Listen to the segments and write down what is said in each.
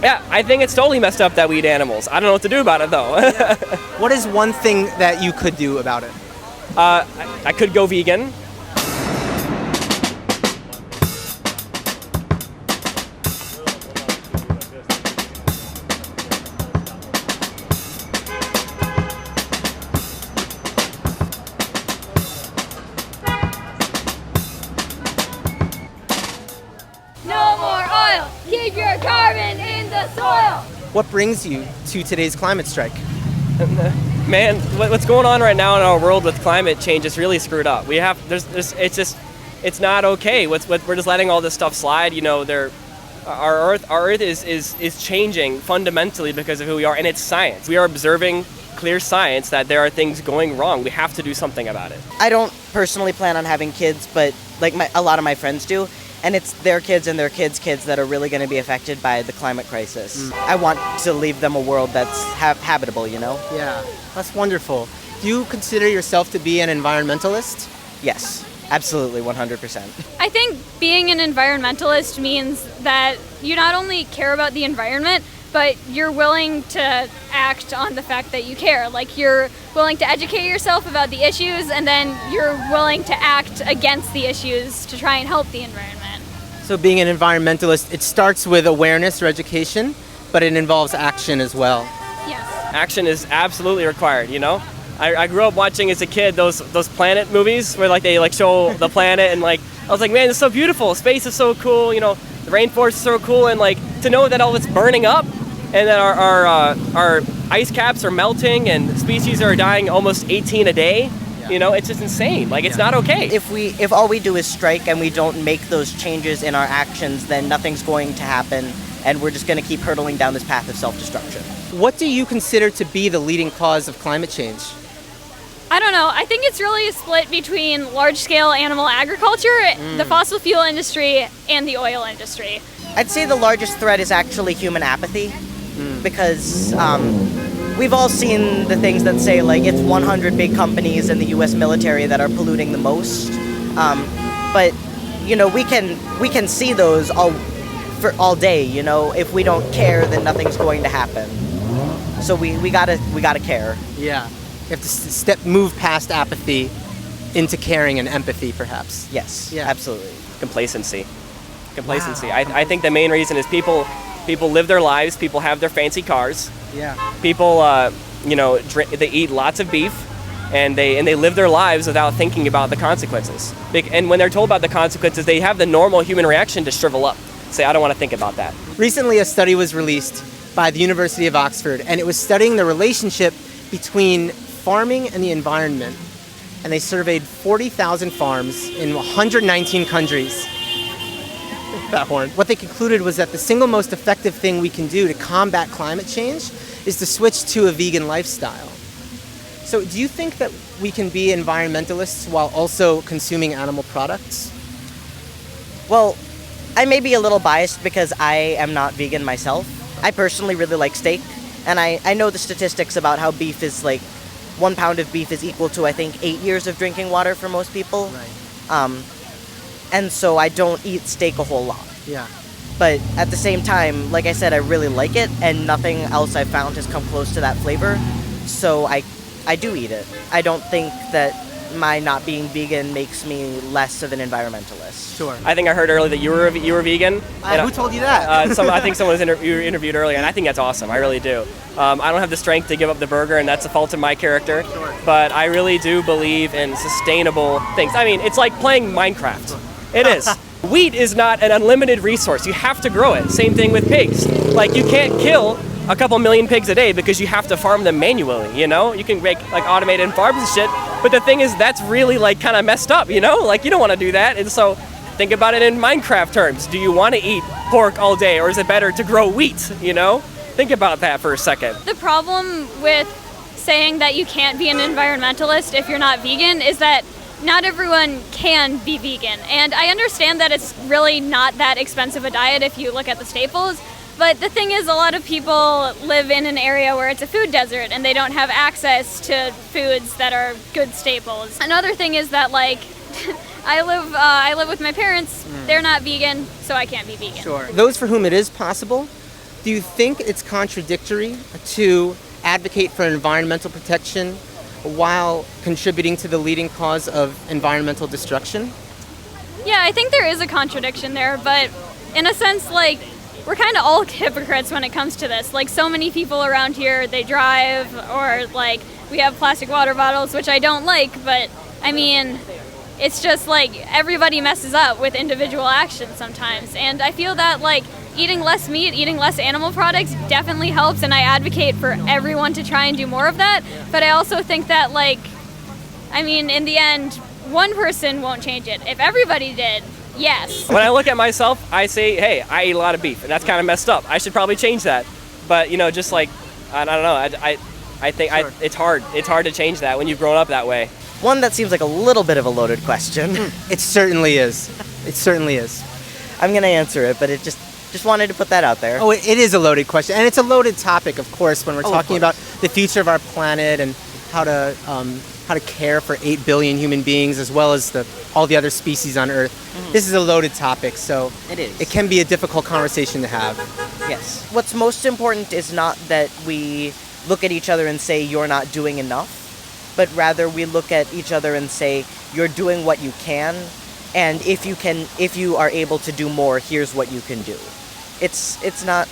Yeah, I think it's totally messed up that we eat animals. I don't know what to do about it, though. What is one thing that you could do about it? I could go vegan. No more oil! Keep your carbon in the soil! What brings you to today's climate strike? Man, what's going on right now in our world with climate change is really screwed up. It's not okay. We're just letting all this stuff slide. Our Earth is changing fundamentally because of who we are, and it's science. We are observing clear science that there are things going wrong. We have to do something about it. I don't personally plan on having kids, but a lot of my friends do. And it's their kids and their kids' kids that are really going to be affected by the climate crisis. I want to leave them a world that's habitable, Yeah, that's wonderful. Do you consider yourself to be an environmentalist? Yes, absolutely, 100%. I think being an environmentalist means that you not only care about the environment, but you're willing to act on the fact that you care. Like, you're willing to educate yourself about the issues, and then you're willing to act against the issues to try and help the environment. So being an environmentalist, it starts with awareness or education, but it involves action as well. Yes. Action is absolutely required, I grew up watching as a kid those planet movies where they show the planet, and I was like, man, it's so beautiful. Space is so cool, the rainforest is so cool, and to know that all it's burning up and that our ice caps are melting and species are dying almost 18 a day. It's just insane. It's not okay. If all we do is strike and we don't make those changes in our actions, then nothing's going to happen, and we're just going to keep hurtling down this path of self-destruction. What do you consider to be the leading cause of climate change? I don't know. I think it's really a split between large-scale animal agriculture, the fossil fuel industry, and the oil industry. I'd say the largest threat is actually human apathy, because we've all seen the things that say it's 100 big companies in the U.S. military that are polluting the most. But we can see those all day. If we don't care, then nothing's going to happen. So we gotta care. Yeah, you have to move past apathy into caring and empathy, perhaps. Yes. Yeah. Absolutely. Complacency. Wow. I think the main reason is people live their lives. People have their fancy cars. Yeah. People, they eat lots of beef, and they live their lives without thinking about the consequences. And when they're told about the consequences, they have the normal human reaction to shrivel up, say, I don't want to think about that. Recently, a study was released by the University of Oxford, and it was studying the relationship between farming and the environment. And they surveyed 40,000 farms in 119 countries. That horn. What they concluded was that the single most effective thing we can do to combat climate change is to switch to a vegan lifestyle. So do you think that we can be environmentalists while also consuming animal products? Well, I may be a little biased because I am not vegan myself. I personally really like steak, and I know the statistics about how beef is 1 pound of beef is equal to, I think, 8 years of drinking water for most people. Right. And so I don't eat steak a whole lot. Yeah. But at the same time, like I said, I really like it, and nothing else I've found has come close to that flavor. So I do eat it. I don't think that my not being vegan makes me less of an environmentalist. Sure. I think I heard earlier that you were vegan. Who told you that? I think someone was interviewed earlier, and I think that's awesome. I really do. I don't have the strength to give up the burger, and that's a fault of my character. Sure. But I really do believe in sustainable things. I mean, it's like playing Minecraft. It is. Wheat is not an unlimited resource. You have to grow it. Same thing with pigs. You can't kill a couple million pigs a day because you have to farm them manually, You can make automated farms and shit, but the thing is that's really kind of messed up, you don't want to do that. And so think about it in Minecraft terms. Do you want to eat pork all day, or is it better to grow wheat, Think about that for a second. The problem with saying that you can't be an environmentalist if you're not vegan is that not everyone can be vegan. And I understand that it's really not that expensive a diet if you look at the staples. But the thing is, a lot of people live in an area where it's a food desert and they don't have access to foods that are good staples. Another thing is that I live with my parents. They're not vegan, so I can't be vegan. Sure. Those for whom it is possible, Do you think it's contradictory to advocate for environmental protection while contributing to the leading cause of environmental destruction? Yeah, I think there is a contradiction there, but in a sense, like, we're kind of all hypocrites when it comes to this. Like, so many people around here, they drive, or like, we have plastic water bottles, which I don't like, but I mean, it's just like everybody messes up with individual actions sometimes. And I feel that like eating less meat, eating less animal products definitely helps, and I advocate for everyone to try and do more of that. But I also think that like, I mean, in the end, one person won't change it. If everybody did, yes. When I look at myself, I say, hey, I eat a lot of beef, and that's kind of messed up. I should probably change that. But, you know, just like, I don't know, I think Sure. it's hard. It's hard to change that when you've grown up that way. One that seems like a little bit of a loaded question. It certainly is. It certainly is. I'm going to answer it, but it just wanted to put that out there. Oh, it is a loaded question. And it's a loaded topic, of course, when we're Oh, of talking course. about the future of our planet and how to care for 8 billion human beings as well as all the other species on Earth. This is a loaded topic, so It is. it can be a difficult conversation to have. Yes. What's most important is not that we look at each other and say, you're not doing enough, but rather we look at each other and say, you're doing what you can, and if you are able to do more, here's what you can do. It's not,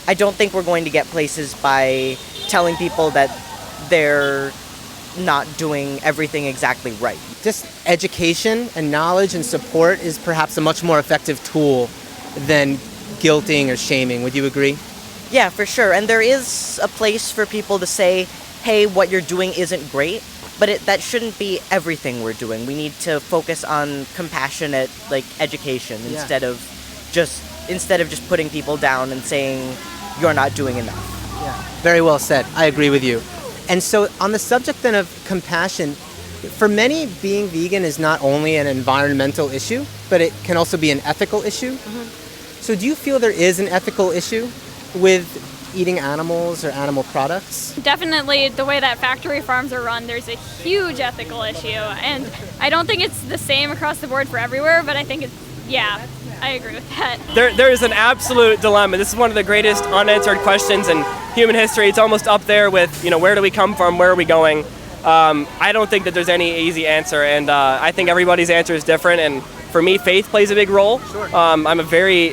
I don't think we're going to get places by telling people that they're not doing everything exactly right. Just education and knowledge and support is perhaps a much more effective tool than guilting or shaming. Would you agree? Yeah, for sure. And there is a place for people to say, hey, what you're doing isn't great, but that shouldn't be everything we're doing. We need to focus on compassionate like education Yeah. instead of just putting people down and saying you're not doing enough. Yeah. Very well said. I agree with you. And so on the subject then of compassion, for many, being vegan is not only an environmental issue, but it can also be an ethical issue. So do you feel there is an ethical issue with eating animals or animal products? Definitely the way that factory farms are run, there's a huge ethical issue. And I don't think it's the same across the board for everywhere, but I think it's, yeah, I agree with that. There is an absolute dilemma. This is one of the greatest unanswered questions in human history. It's almost up there with, you know, where do we come from, where are we going? I don't think that there's any easy answer, and I think everybody's answer is different. And for me, faith plays a big role. Sure. I'm a very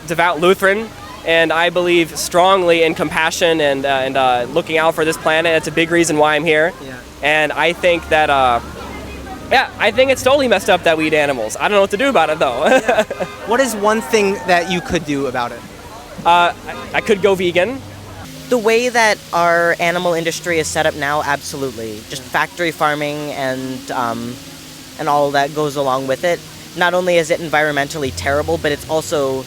devout Lutheran, and I believe strongly in compassion and looking out for this planet. It's a big reason why I'm here. Yeah. And I think that, I think it's totally messed up that we eat animals. I don't know what to do about it, though. What is one thing that you could do about it? I could go vegan. The way that our animal industry is set up now, absolutely. Just factory farming and all that goes along with it. Not only is it environmentally terrible, but it's also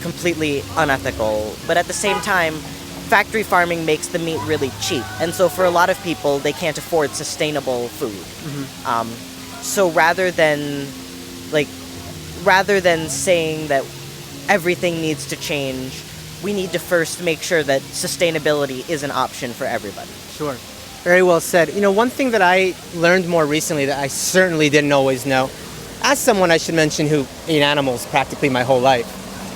completely unethical. But at the same time, factory farming makes the meat really cheap. And so for a lot of people, they can't afford sustainable food. So rather than saying that everything needs to change, we need to first make sure that sustainability is an option for everybody. Sure. Very well said. You know, one thing that I learned more recently that I certainly didn't always know, as someone I should mention who ate animals practically my whole life,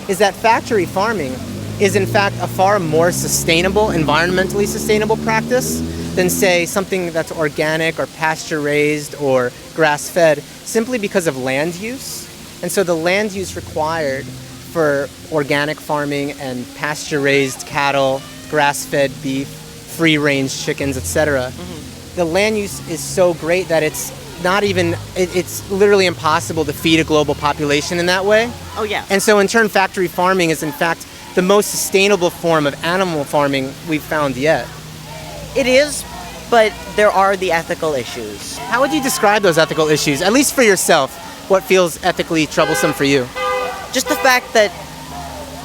is that factory farming is in fact a far more sustainable, environmentally sustainable practice than, say, something that's organic or pasture-raised or grass-fed, simply because of land use. And so the land use required for organic farming and pasture-raised cattle, grass-fed beef, free-range chickens, etc. The land use is so great that it's literally impossible to feed a global population in that way. Oh yeah. And so in turn, factory farming is in fact the most sustainable form of animal farming we've found yet. It is, but there are the ethical issues. How would you describe those ethical issues, at least for yourself? What feels ethically troublesome for you? Just the fact that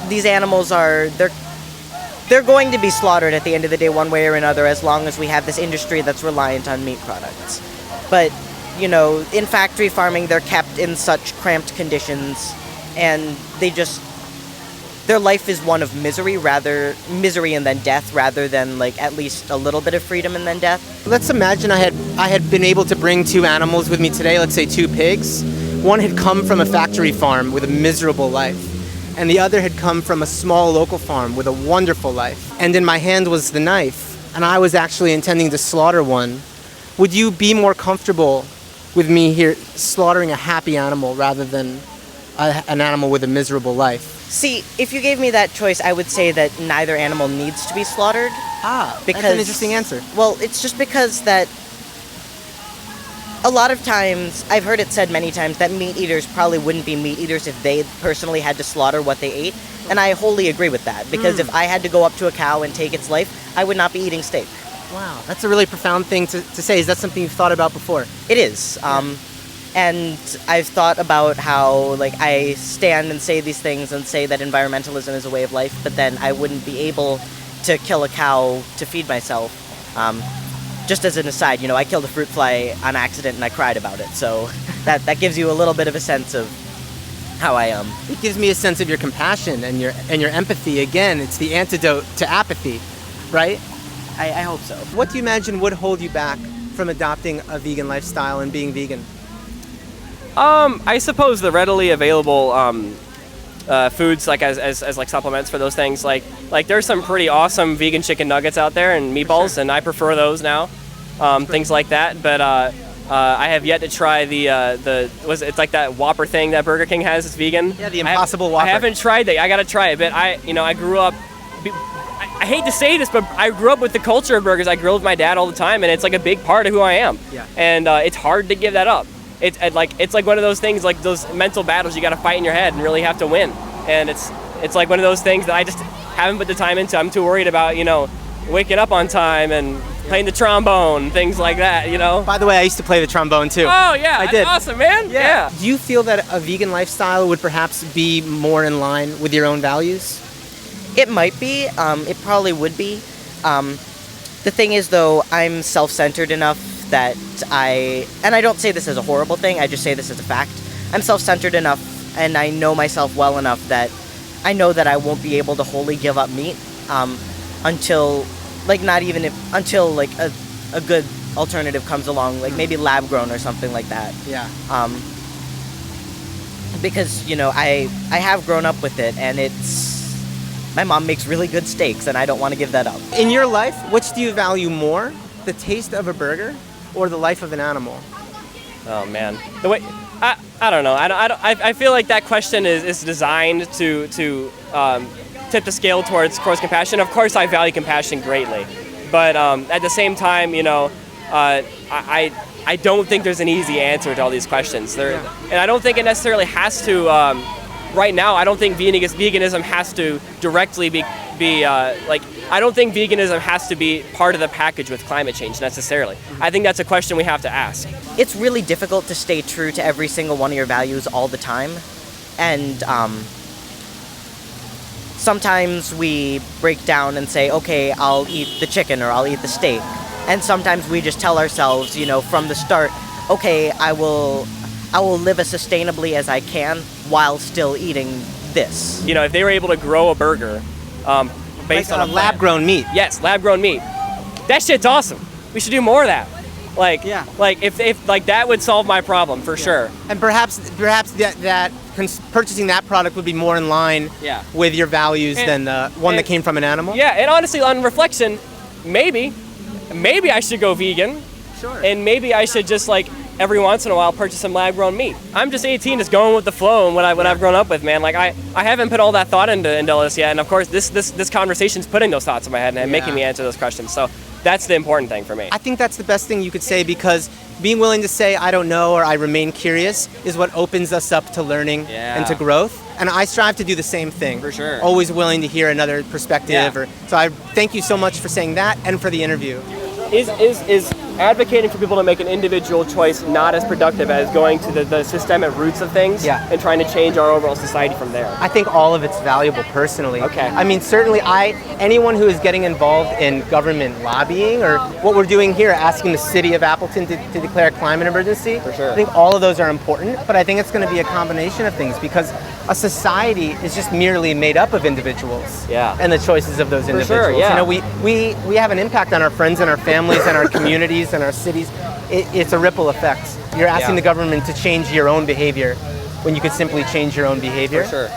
these animals they're going to be slaughtered at the end of the day one way or another, as long as we have this industry that's reliant on meat products. But, you know, in factory farming, they're kept in such cramped conditions, and their life is one of misery and then death, rather than like at least a little bit of freedom and then death. Let's imagine I had been able to bring 2 animals with me today, let's say 2 pigs. One had come from a factory farm with a miserable life. and the other had come from a small local farm with a wonderful life. And in my hand was the knife, and I was actually intending to slaughter one. Would you be more comfortable with me here slaughtering a happy animal rather than an animal with a miserable life? See, if you gave me that choice, I would say that neither animal needs to be slaughtered. That's an interesting answer. Well, it's just because that a lot of times, I've heard it said many times, that meat eaters probably wouldn't be meat eaters if they personally had to slaughter what they ate. And I wholly agree with that, because if I had to go up to a cow and take its life, I would not be eating steak. Wow, that's a really profound thing to say. Is that something you've thought about before? It is. And I've thought about how, like, I stand and say these things and say that environmentalism is a way of life, but then I wouldn't be able to kill a cow to feed myself. Just as an aside, you know, I killed a fruit fly on accident and I cried about it. So that gives you a little bit of a sense of how I am. It gives me a sense of your compassion and your empathy. Again, it's the antidote to apathy, right? I hope so. What do you imagine would hold you back from adopting a vegan lifestyle and being vegan? I suppose the readily available foods, like as like supplements for those things, like there's some pretty awesome vegan chicken nuggets out there and meatballs, and I prefer those now, things like that. But I have yet to try it's like that Whopper thing that Burger King has. It's vegan. Yeah, the Impossible Whopper. I haven't tried that. I gotta try it. But I grew up. I hate to say this, but I grew up with the culture of burgers. I grilled with my dad all the time, and it's like a big part of who I am. Yeah. And it's hard to give that up. It's like one of those things, like those mental battles you got to fight in your head and really have to win. And it's like one of those things that I just haven't put the time into. I'm too worried about, waking up on time and playing the trombone, things like that, By the way, I used to play the trombone too. Oh yeah, I did. Awesome, man. Yeah. Do you feel that a vegan lifestyle would perhaps be more in line with your own values? It might be. It probably would be. The thing is, though, I'm self-centered enough that and I don't say this as a horrible thing, I just say this as a fact. I'm self-centered enough, and I know myself well enough that I know that I won't be able to wholly give up meat until, until a good alternative comes along, like maybe lab-grown or something like that. Yeah. Because, I have grown up with it, and my mom makes really good steaks, and I don't want to give that up. In your life, which do you value more? The taste of a burger or the life of an animal? Oh man, the way I don't know. I feel like that question is designed to tip the scale towards compassion. Of course, I value compassion greatly, but at the same time, I don't think there's an easy answer to all these questions. And I don't think it necessarily has to. Right now, I don't think veganism has to directly be I don't think veganism has to be part of the package with climate change necessarily. I think that's a question we have to ask. It's really difficult to stay true to every single one of your values all the time. And sometimes we break down and say, okay, I'll eat the chicken or I'll eat the steak. And sometimes we just tell ourselves, from the start, okay, I will live as sustainably as I can while still eating this. If they were able to grow a burger based on a lab-grown meat. Yes, lab-grown meat. That shit's awesome. We should do more of that. If that would solve my problem for sure. And perhaps that purchasing that product would be more in line with your values than the one that came from an animal. Yeah, and honestly, on reflection, maybe I should go vegan. Sure. And maybe I should just every once in a while purchase some lab-grown meat. I'm just 18, just going with the flow and what I've grown up with, man. I haven't put all that thought into this yet, and of course this conversation's putting those thoughts in my head and making me answer those questions. So that's the important thing for me. I think that's the best thing you could say, because being willing to say I don't know or I remain curious is what opens us up to learning and to growth. And I strive to do the same thing. For sure. Always willing to hear another perspective. So I thank you so much for saying that and for the interview. Is advocating for people to make an individual choice not as productive as going to the systemic roots of things and trying to change our overall society from there? I think all of it's valuable personally. Okay. I mean, certainly anyone who is getting involved in government lobbying or what we're doing here, asking the city of Appleton to declare a climate emergency, for sure. I think all of those are important, but I think it's going to be a combination of things, because a society is just merely made up of individuals and the choices of those individuals. For sure, yeah. We have an impact on our friends and our families and our communities and our cities. It's a ripple effect. You're asking the government to change your own behavior when you could simply change your own behavior. For sure.